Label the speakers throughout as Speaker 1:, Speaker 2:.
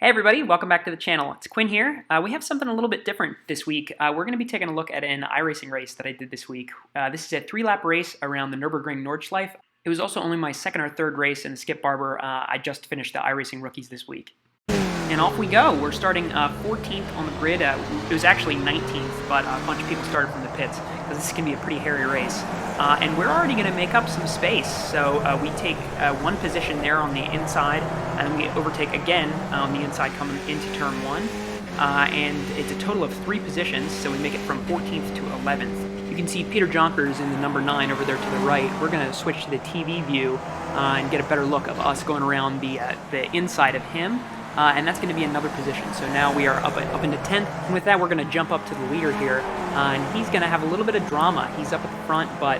Speaker 1: Hey everybody, welcome back to the channel. It's Quinn here. We have something a little bit different this week. We're going to be taking a look at an iRacing race that I did this week. This is a 3-lap race around the Nürburgring Nordschleife. It was also only my second or third race in the Skip Barber. I just finished the iRacing Rookies this week. And off we go. We're starting 14th on the grid. It was actually 19th, but a bunch of people started from the pits because this is going to be a pretty hairy race. And we're already going to make up some space. So we take one position there on the inside, and we overtake again on the inside coming into turn 1. And it's a total of 3 positions, so we make it from 14th to 11th. You can see Peter Jonkers in the number 9 over there to the right. We're going to switch to the TV view and get a better look of us going around the inside of him. And that's going to be another position. So now we are up into 10th. And with that, we're going to jump up to the leader here. And he's going to have a little bit of drama. He's up at the front, but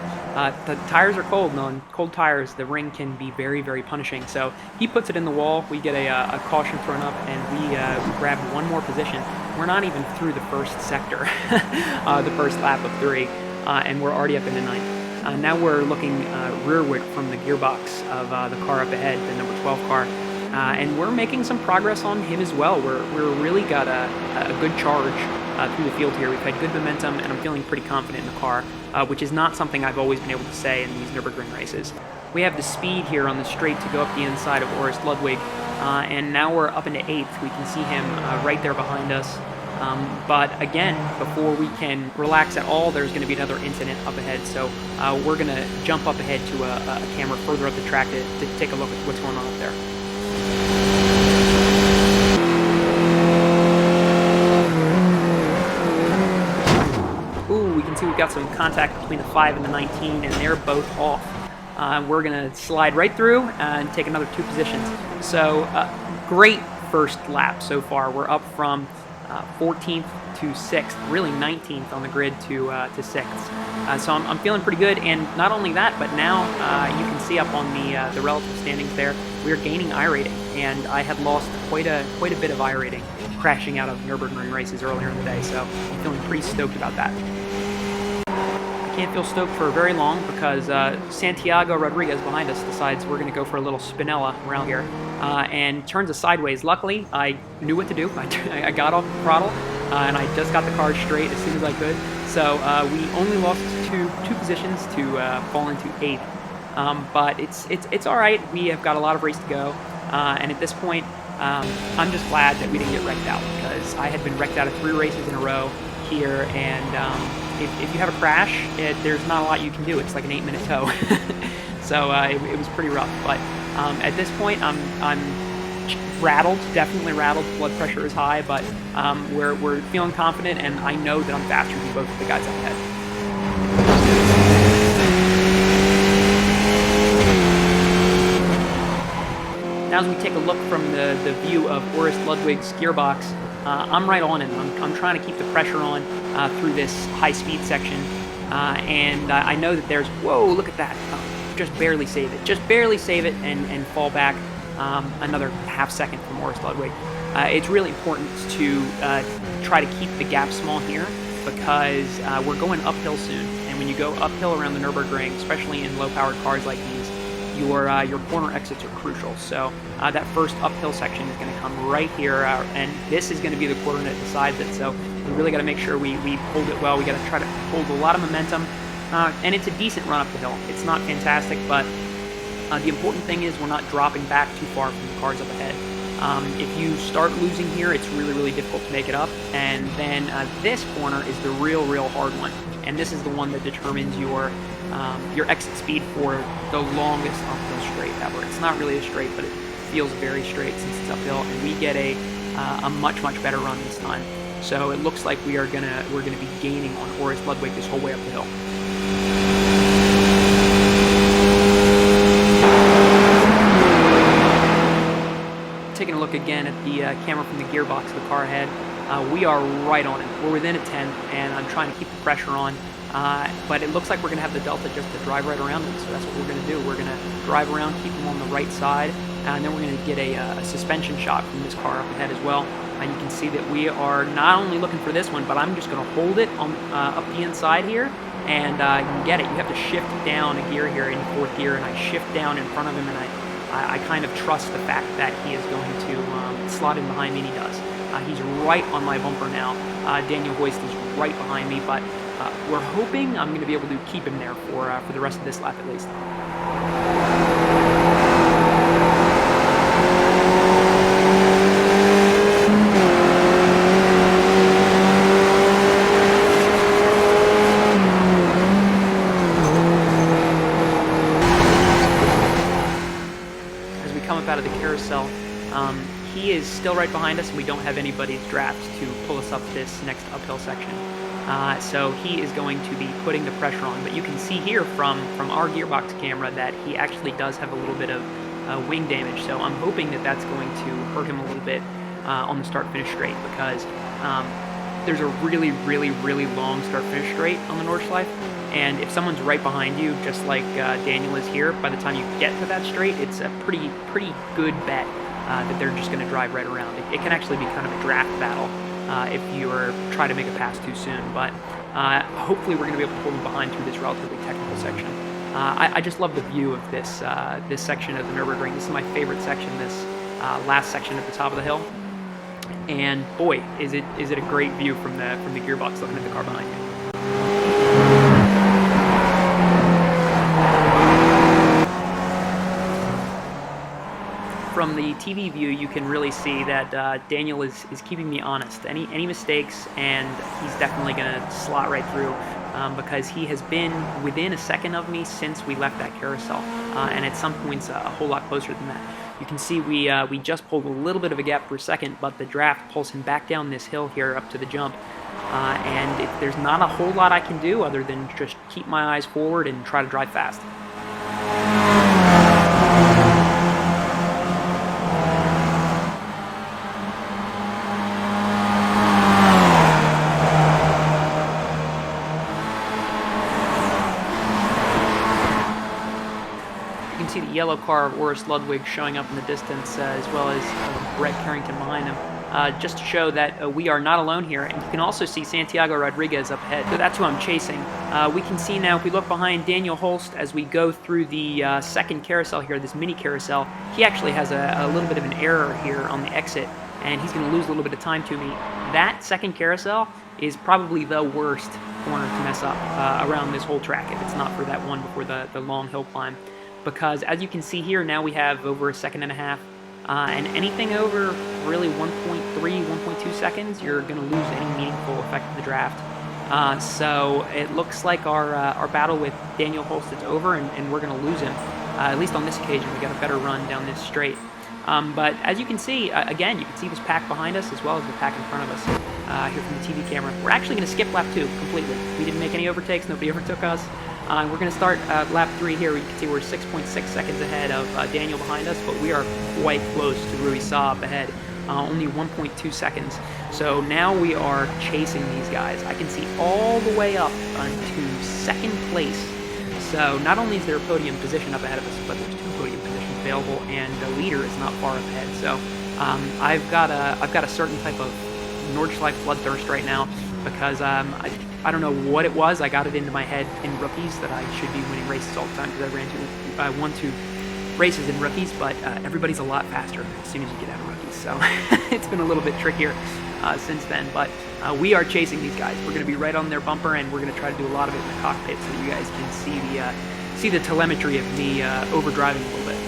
Speaker 1: the tires are cold. And on cold tires, the ring can be very, very punishing. So he puts it in the wall. We get a caution thrown up, and we grab one more position. We're not even through the first sector, the first lap of 3, and we're already up into 9th. Now we're looking rearward from the gearbox of the car up ahead, the number 12 car. And we're making some progress on him as well. We're really got a good charge through the field here. We've had good momentum, and I'm feeling pretty confident in the car, which is not something I've always been able to say in these Nürburgring races. We have the speed here on the straight to go up the inside of Orest Ludwig, and now we're up into 8th. We can see him right there behind us. But again, before we can relax at all, there's going to be another incident up ahead. So we're going to jump up ahead to a camera further up the track to take a look at what's going on up there. Ooh, we can see we've got some contact between the 5 and the 19, and they're both off. We're going to slide right through and take another 2 positions. So great first lap so far. We're up from 14th to 6th, really 19th on the grid to 6th. So I'm feeling pretty good, and not only that, but now you can see up on the relative standings there, we're gaining iRating, and I had lost quite a bit of iRating crashing out of Nürburgring races earlier in the day, so I'm feeling pretty stoked about that. I can't feel stoked for very long because Santiago Rodriguez behind us decides we're going to go for a little spinella around here and turns us sideways. Luckily, I knew what to do. I got off the throttle and I just got the car straight as soon as I could. So we only lost two positions to fall into 8th. But it's all right. We have got a lot of race to go. And at this point, I'm just glad that we didn't get wrecked out, because I had been wrecked out of 3 races in a row here, and if you have a crash, there's not a lot you can do. It's like an 8-minute tow. So it was pretty rough. But at this point, I'm rattled, definitely rattled. Blood pressure is high, but we're feeling confident, and I know that I'm faster than both of the guys up ahead. Now as we take a look from the view of Orest Ludwig's gearbox, I'm right on him. I'm trying to keep the pressure on through this high-speed section, and I know that there's, whoa, look at that, just barely save it, and fall back another half second from Orest Ludwig. It's really important to try to keep the gap small here, because we're going uphill soon, and when you go uphill around the Nürburgring, especially in low-powered cars like these, your corner exits are crucial. So that first uphill section is going to come right here, and this is going to be the corner that decides it. So we really got to make sure we hold it well. We got to try to hold a lot of momentum, and it's a decent run up the hill. It's not fantastic, but the important thing is we're not dropping back too far from the cars up ahead. If you start losing here, it's really, really difficult to make it up. And then this corner is the real hard one, and this is the one that determines your exit speed for the longest uphill straight ever. It's not really a straight, but it feels very straight since it's uphill, and we get a much better run this time. So it looks like we're gonna be gaining on Orest Ludwig this whole way up the hill. Taking a look again at the camera from the gearbox of the car ahead, we are right on it. We're within a 10th, and I'm trying to keep the pressure on. But it looks like we're going to have the Delta just to drive right around them, so that's what we're going to do. We're going to drive around, keep them on the right side, and then we're going to get a suspension shot from this car up ahead as well. And you can see that we are not only looking for this one, but I'm just going to hold it on, up the inside here, and you can get it. You have to shift down a gear here in 4th gear, and I shift down in front of him, and I I kind of trust the fact that he is going to slot in behind me, and he does. He's right on my bumper now. Daniel Hoist is right behind me, but we're hoping I'm going to be able to keep him there for the rest of this lap at least. As we come up out of the carousel, he is still right behind us, and we don't have anybody's draft to pull us up this next uphill section. So he is going to be putting the pressure on, but you can see here from our gearbox camera that he actually does have a little bit of wing damage, so I'm hoping that that's going to hurt him a little bit on the start-finish straight, because there's a really long start-finish straight on the Nordschleife, and if someone's right behind you, just like Daniel is here, by the time you get to that straight, it's a pretty good bet that they're just going to drive right around. It can actually be kind of a draft battle if you're trying to make a pass too soon, but hopefully we're going to be able to pull them behind through this relatively technical section. I just love the view of this this section of the Nürburgring. This is my favorite section, this last section at the top of the hill, and boy, is it a great view from the gearbox looking at the car behind me. From the TV view, you can really see that Daniel is keeping me honest. Any mistakes, and he's definitely going to slot right through because he has been within a second of me since we left that carousel, and at some points a whole lot closer than that. You can see we just pulled a little bit of a gap per second, but the draft pulls him back down this hill here up to the jump, and there's not a whole lot I can do other than just keep my eyes forward and try to drive fast. See the yellow car of Orris Ludwig showing up in the distance, as well as Brett Carrington behind him, just to show that we are not alone here. And you can also see Santiago Rodriguez up ahead, so that's who I'm chasing. We can see now, if we look behind Daniel Holst as we go through the second carousel here, this mini carousel, he actually has a little bit of an error here on the exit, and he's going to lose a little bit of time to me. That second carousel is probably the worst corner to mess up around this whole track, if it's not for that one before the long hill climb. Because as you can see here, now we have over a second and a half, and anything over really 1.3, 1.2 seconds, you're going to lose any meaningful effect of the draft. So it looks like our battle with Daniel Holst is over, and we're going to lose him. At least on this occasion, we got a better run down this straight. But as you can see, again, you can see this pack behind us as well as the pack in front of us here from the TV camera. We're actually going to skip lap 2 completely. We didn't make any overtakes. Nobody overtook us. We're going to start lap 3 here. You can see we're 6.6 seconds ahead of Daniel behind us, but we are quite close to Rui Sa up ahead, only 1.2 seconds. So now we are chasing these guys. I can see all the way up to second place. So not only is there a podium position up ahead of us, but there's 2 podium positions available, and the leader is not far up ahead. So I've got a certain type of Nordschleife bloodthirst right now, because I don't know what it was. I got it into my head in rookies that I should be winning races all the time, because I won 2 races in rookies, but everybody's a lot faster as soon as you get out of rookies. So it's been a little bit trickier since then, but we are chasing these guys. We're going to be right on their bumper, and we're going to try to do a lot of it in the cockpit so that you guys can see the telemetry of me overdriving a little bit.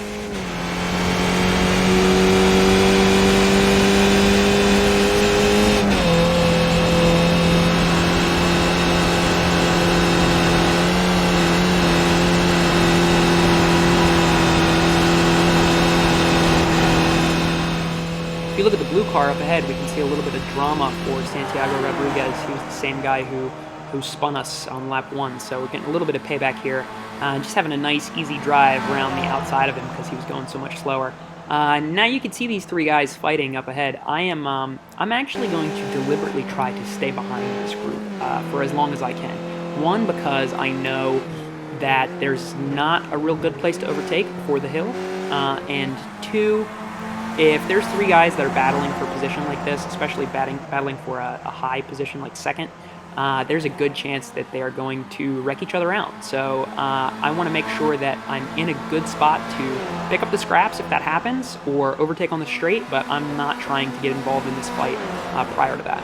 Speaker 1: If you look at the blue car up ahead, we can see a little bit of drama for Santiago Rodriguez. He was the same guy who spun us on lap 1, so we're getting a little bit of payback here. Just having a nice, easy drive around the outside of him because he was going so much slower. Now you can see these 3 guys fighting up ahead. I'm actually going to deliberately try to stay behind this group for as long as I can. 1, because I know that there's not a real good place to overtake before the hill, and 2, if there's 3 guys that are battling for a position like this, especially battling for a high position like second, there's a good chance that they are going to wreck each other out. So I want to make sure that I'm in a good spot to pick up the scraps if that happens, or overtake on the straight, but I'm not trying to get involved in this fight prior to that.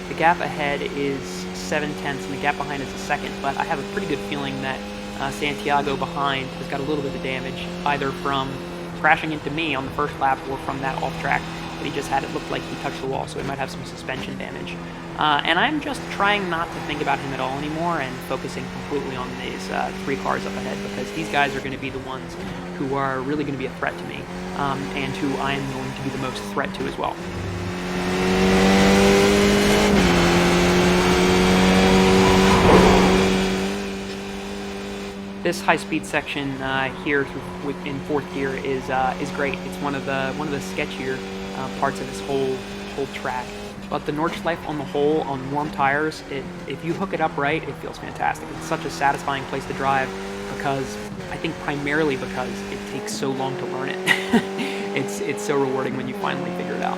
Speaker 1: The gap ahead is 7/10, and the gap behind is a second, but I have a pretty good feeling that Santiago behind has got a little bit of damage, either from crashing into me on the first lap or from that off track that he just had. It looked like he touched the wall, so he might have some suspension damage. And I'm just trying not to think about him at all anymore and focusing completely on these 3 cars up ahead, because these guys are going to be the ones who are really going to be a threat to me, and who I am going to be the most threat to as well. This high-speed section here in 4th gear is great. It's one of the sketchier parts of this whole track. But the Nordschleife on the whole, on warm tires, if you hook it up right, it feels fantastic. It's such a satisfying place to drive, because I think primarily because it takes so long to learn it. It's so rewarding when you finally figure it out.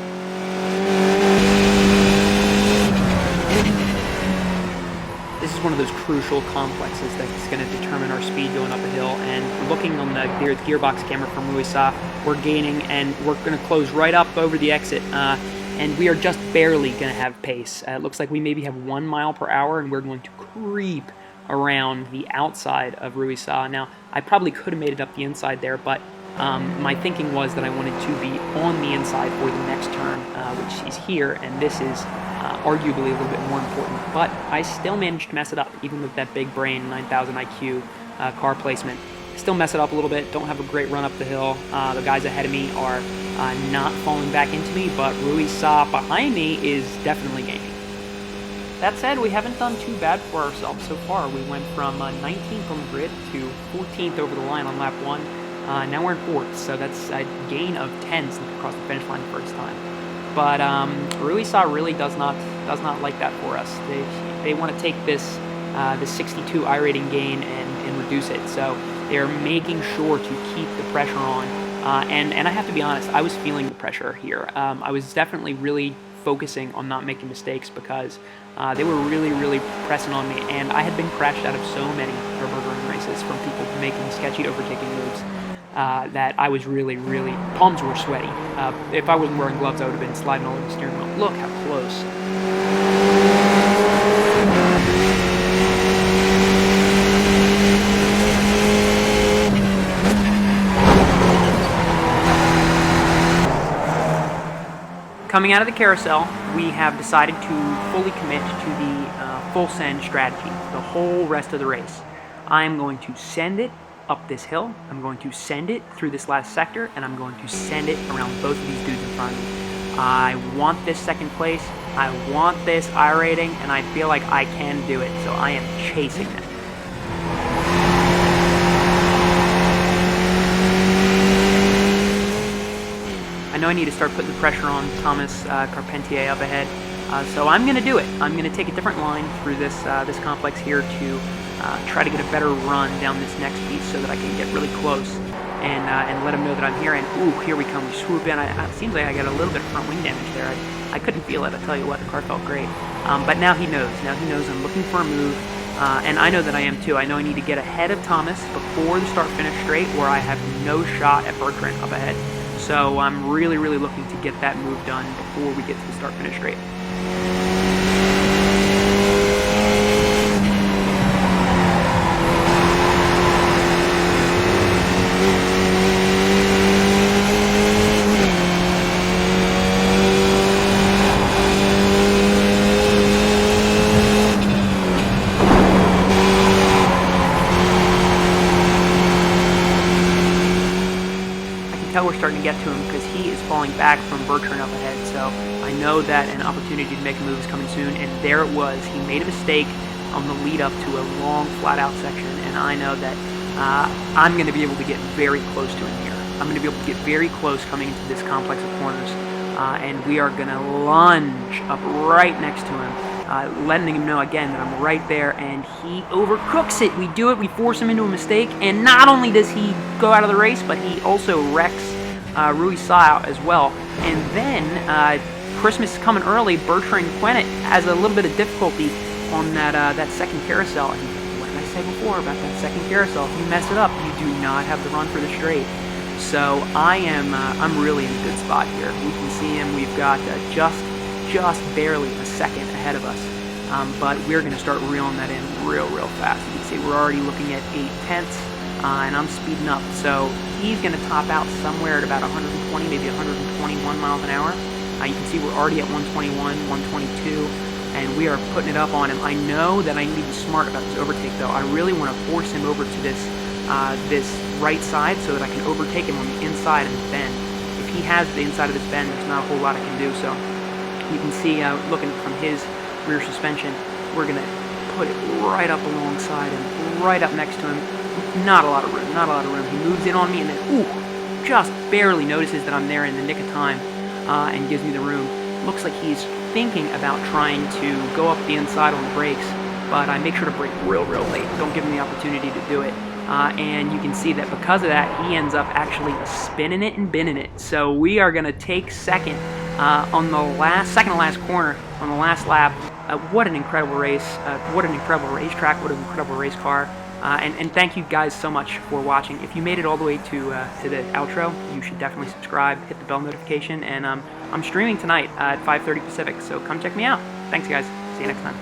Speaker 1: This is one of those crucial complexes that's going to determine our speed going up a hill, and looking on the gearbox camera from Ruisa, we're gaining, and we're going to close right up over the exit, and we are just barely going to have pace. It looks like we maybe have 1 mile per hour, and we're going to creep around the outside of Ruisa. Now, I probably could have made it up the inside there, but my thinking was that I wanted to be on the inside for the next turn, which is here, and this is arguably a little bit more important, but I still managed to mess it up, even with that big brain 9000 IQ car placement. Still mess it up a little bit, don't have a great run up the hill. The guys ahead of me are not falling back into me, but Ruisa behind me is definitely gaining. That said, we haven't done too bad for ourselves so far. We went from 19th on the grid to 14th over the line on lap 1. Now we're in 4th, so that's a gain of 10 since we crossed the finish line the first time. But Ruisa really does not like that for us. They want to take this the 62 iRating gain and reduce it. So they're making sure to keep the pressure on. And I have to be honest, I was feeling the pressure here. I was definitely really focusing on not making mistakes, because they were really pressing on me, and I had been crashed out of so many Nürburgring races from people making sketchy overtaking moves. That I was really, palms were sweaty. If I wasn't wearing gloves, I would have been sliding all over the steering wheel. Look how close. Coming out of the carousel, we have decided to fully commit to the full send strategy, the whole rest of the race. I am going to send it up this hill, I'm going to send it through this last sector, and I'm going to send it around both of these dudes in front of me. I want this second place, I want this iRating, and I feel like I can do it, so I am chasing it. I know I need to start putting the pressure on Thomas Carpentier up ahead, so I'm going to do it. I'm going to take a different line through this complex here to try to get a better run down this next piece, so that I can get really close and let him know that I'm here. And ooh, here we come. We swoop in. It seems like I got a little bit of front wing damage there. I couldn't feel it. I tell you what, the car felt great. But now he knows. Now he knows I'm looking for a move, and I know that I am too. I know I need to get ahead of Thomas before the start-finish straight, or I have no shot at Bertrand up ahead. So I'm really looking to get that move done before we get to the start-finish straight. We're starting to get to him because he is falling back from Bertrand up ahead, so I know that an opportunity to make a move is coming soon, and there it was. He made a mistake on the lead up to a long flat out section, and I know that I'm going to be able to get very close to him here. I'm going to be able to get very close coming into this complex of corners. and we are going to lunge up right next to him, letting him know again that I'm right there, and he overcooks it. We do it, we force him into a mistake, and not only does he go out of the race, but he also wrecks Rui Sa as well. And then, Christmas is coming early, Bertrand Quenet has a little bit of difficulty on that second carousel. And what did I say before about that second carousel? If you mess it up, you do not have the run for the straight. So I'm really in a good spot here. We can see him. We've got just barely a second ahead of us. But we're going to start reeling that in real fast. You can see we're already looking at 8/10, and I'm speeding up. So he's going to top out somewhere at about 120, maybe 121 miles an hour. You can see we're already at 121, 122, and we are putting it up on him. I know that I need to be smart about this overtake, though. I really want to force him over to this right side so that I can overtake him on the inside of this bend. If he has the inside of this bend, there's not a whole lot I can do. So you can see, looking from his rear suspension, we're going to put it right up alongside him, right up next to him. Not a lot of room, not a lot of room. He moves in on me and then, just barely notices that I'm there in the nick of time. And gives me the room. Looks like he's thinking about trying to go up the inside on the brakes, but I make sure to brake real late. Don't give him the opportunity to do it. And you can see that because of that, he ends up actually spinning it and binning it. So we are going to take second on the second to last corner on the last lap. What an incredible race! What an incredible racetrack! What an incredible race car! And thank you guys so much for watching. If you made it all the way to the outro, you should definitely subscribe, hit the bell notification, and I'm streaming tonight at 5:30 Pacific, so come check me out. Thanks, guys. See you next time.